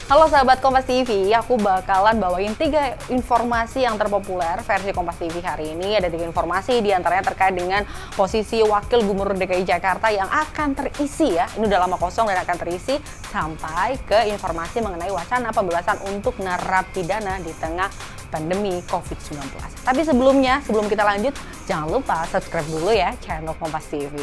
Halo sahabat Kompas TV, aku bakalan bawain 3 informasi yang terpopuler versi Kompas TV hari ini. Ada 3 informasi diantaranya terkait dengan posisi Wakil Gubernur DKI Jakarta yang akan terisi ya. Ini udah lama kosong dan akan terisi, sampai ke informasi mengenai wacana pembebasan untuk narapidana di tengah pandemi COVID-19. Tapi sebelum kita lanjut, jangan lupa subscribe dulu ya channel Kompas TV.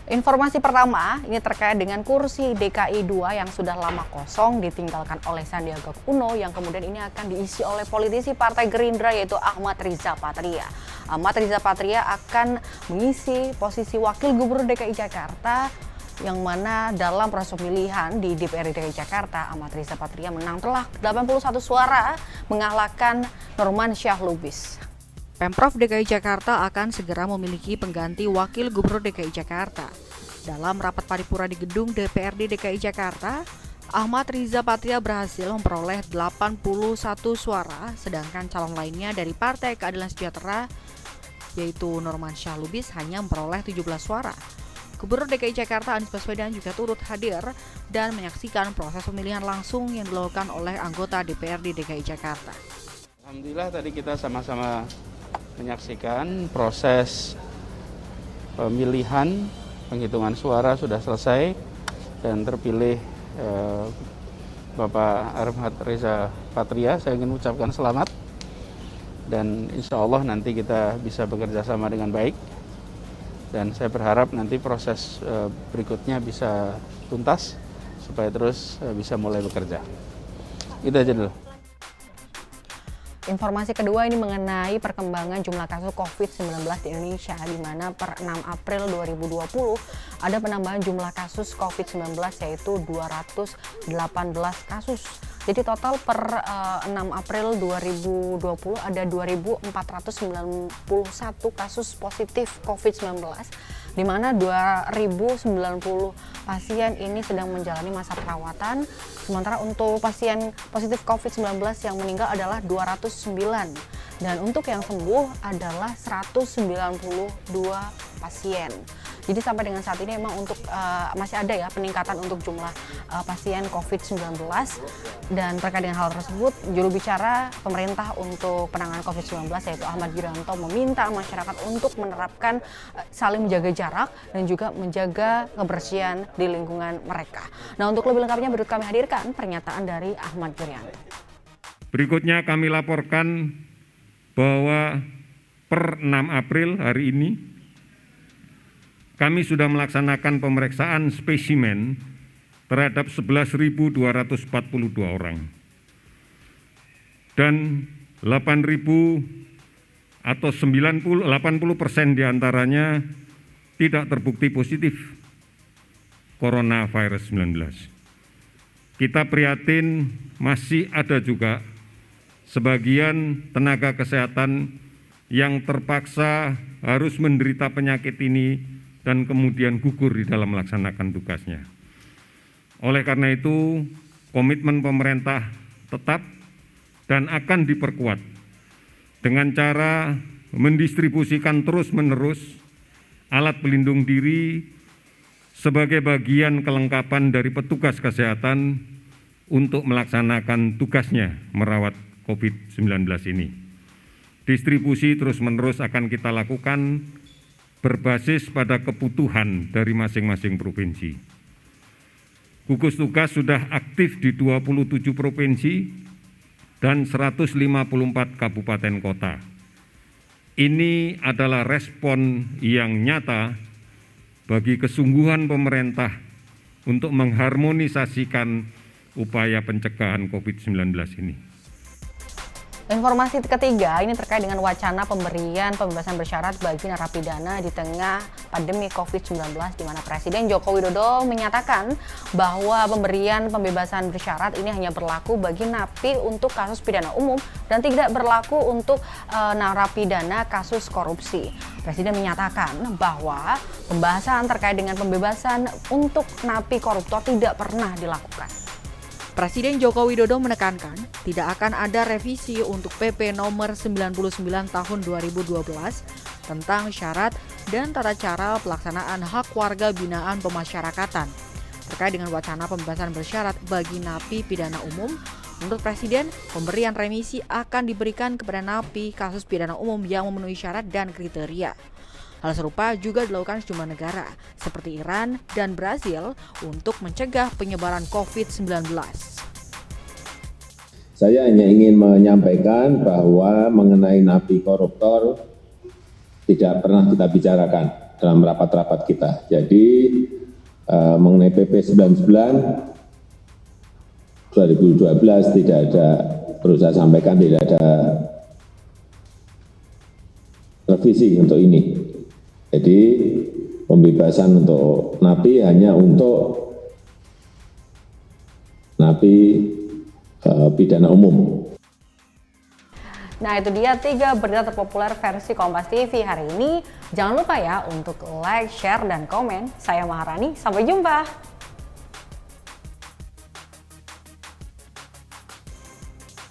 Informasi pertama, ini terkait dengan kursi DKI 2 yang sudah lama kosong ditinggalkan oleh Sandiaga Uno yang kemudian ini akan diisi oleh politisi Partai Gerindra yaitu Ahmad Riza Patria. Ahmad Riza Patria akan mengisi posisi Wakil Gubernur DKI Jakarta yang mana dalam proses pemilihan di DPRD DKI Jakarta, Ahmad Riza Patria menang telak 81 suara mengalahkan Nurman Syah Lubis. Pemprov DKI Jakarta akan segera memiliki pengganti Wakil Gubernur DKI Jakarta. Dalam rapat paripurna di gedung DPRD DKI Jakarta, Ahmad Riza Patria berhasil memperoleh 81 suara, sedangkan calon lainnya dari Partai Keadilan Sejahtera, yaitu Nurman Syah Lubis, hanya memperoleh 17 suara. Gubernur DKI Jakarta Anies Baswedan juga turut hadir dan menyaksikan proses pemilihan langsung yang dilakukan oleh anggota DPRD DKI Jakarta. Alhamdulillah tadi kita sama-sama menyaksikan proses pemilihan, penghitungan suara sudah selesai dan terpilih Bapak Ahmad Riza Patria. Saya ingin mengucapkan selamat dan insya Allah nanti kita bisa bekerja sama dengan baik dan saya berharap nanti proses berikutnya bisa tuntas supaya terus bisa mulai bekerja. Itu aja dulu. Informasi kedua ini mengenai perkembangan jumlah kasus COVID-19 di Indonesia, di mana per 6 April 2020 ada penambahan jumlah kasus COVID-19 yaitu 218 kasus. Jadi total per 6 April 2020 ada 2.491 kasus positif COVID-19, di mana 2.090 pasien ini sedang menjalani masa perawatan. Sementara untuk pasien positif COVID-19 yang meninggal adalah 209 dan untuk yang sembuh adalah 192 pasien. Jadi sampai dengan saat ini memang untuk masih ada ya peningkatan untuk jumlah pasien COVID-19 dan terkait dengan hal tersebut juru bicara pemerintah untuk penanganan COVID-19 yaitu Ahmad Yuryanto meminta masyarakat untuk menerapkan saling menjaga jarak dan juga menjaga kebersihan di lingkungan mereka. Nah, untuk lebih lengkapnya berikut kami hadirkan pernyataan dari Ahmad Yuryanto. Berikutnya kami laporkan bahwa per 6 April hari ini kami sudah melaksanakan pemeriksaan spesimen terhadap 11.242 orang dan 8.000 atau 80% diantaranya tidak terbukti positif coronavirus 19. Kita prihatin masih ada juga sebagian tenaga kesehatan yang terpaksa harus menderita penyakit ini dan kemudian gugur di dalam melaksanakan tugasnya. Oleh karena itu, komitmen pemerintah tetap dan akan diperkuat dengan cara mendistribusikan terus-menerus alat pelindung diri sebagai bagian kelengkapan dari petugas kesehatan untuk melaksanakan tugasnya merawat COVID-19 ini. Distribusi terus-menerus akan kita lakukan berbasis pada kebutuhan dari masing-masing provinsi. Gugus tugas sudah aktif di 27 provinsi dan 154 kabupaten kota. Ini adalah respon yang nyata bagi kesungguhan pemerintah untuk mengharmonisasikan upaya pencegahan COVID-19 ini. Informasi ketiga ini terkait dengan wacana pemberian pembebasan bersyarat bagi narapidana di tengah pandemi COVID-19, di mana Presiden Joko Widodo menyatakan bahwa pemberian pembebasan bersyarat ini hanya berlaku bagi napi untuk kasus pidana umum dan tidak berlaku untuk narapidana kasus korupsi. Presiden menyatakan bahwa pembahasan terkait dengan pembebasan untuk napi koruptor tidak pernah dilakukan. Presiden Joko Widodo menekankan tidak akan ada revisi untuk PP nomor 99 tahun 2012 tentang syarat dan tata cara pelaksanaan hak warga binaan pemasyarakatan. Terkait dengan wacana pembebasan bersyarat bagi napi pidana umum, menurut Presiden, pemberian remisi akan diberikan kepada napi kasus pidana umum yang memenuhi syarat dan kriteria. Hal serupa juga dilakukan sejumlah negara seperti Iran dan Brasil untuk mencegah penyebaran COVID-19. Saya hanya ingin menyampaikan bahwa mengenai napi koruptor tidak pernah kita bicarakan dalam rapat-rapat kita. Jadi mengenai PP 99 2012 tidak ada, perlu saya sampaikan tidak ada revisi untuk ini. Jadi pembebasan untuk napi hanya untuk napi pidana umum. Nah, itu dia 3 berita terpopuler versi Kompas TV hari ini. Jangan lupa ya untuk like, share, dan komen. Saya Maharani, sampai jumpa.